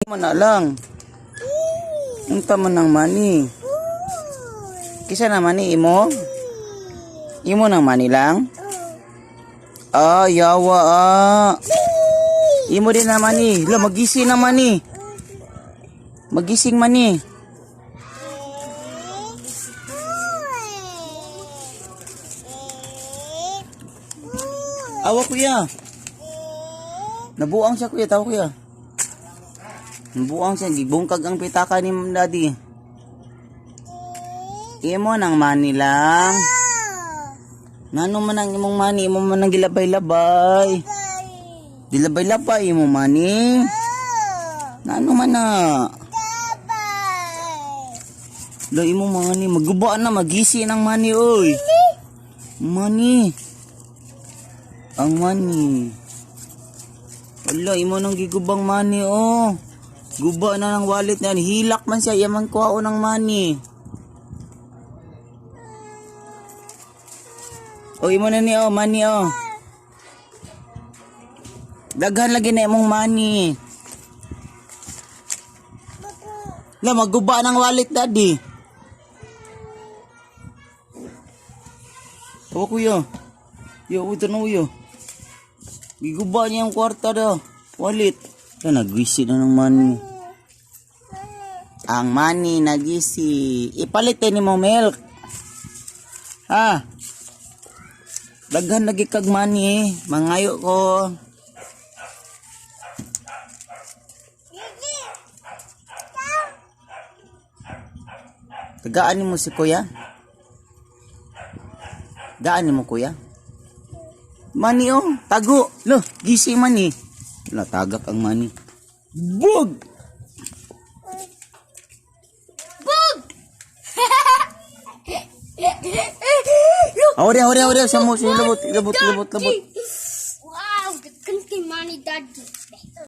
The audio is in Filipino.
Mana lang. Unta man ng money. Kisa na money imo? Imo ng money lang? Ah, yawa ah. Imo din na money. Lo magising na money. Magising money. Awa kuya. Nabuang siya kuya, tawa kuya. Nabuang siya, gibungkag ang pitaka ni daddy. Imo nang money lang. Nano man ang imong money, imo man ang gilabay-labay. Dilabay-labay imo money. Nano man na. Lo imo money, maguba na, magisi ng money oy. Money. Ang money. Wala, imo nang gigubang money oh. Guba na ng wallet na yan. Hilak man siya, yaman kuha o ng money. O imo na ni oh, money oh. Daghan lagi na imong money. La, maguba ng wallet daddy. Tawa kuya. Yo, ito na kuya. Giguba niya yung kwarta daw. Wallet. Na nagwisi na ng money. Ang money nagisi. Ipalit ni mo milk. Ha? Daghan lagi kag money. Mangayo ko. Tagaan mo si kuya? Gaan mo kuya? Money oh, tago. Lo, gising money. Wala, tagak ang money. Bug! Bug! Hurry, hurry, hurry. Siya mo, labot. Wow, the country money daddy.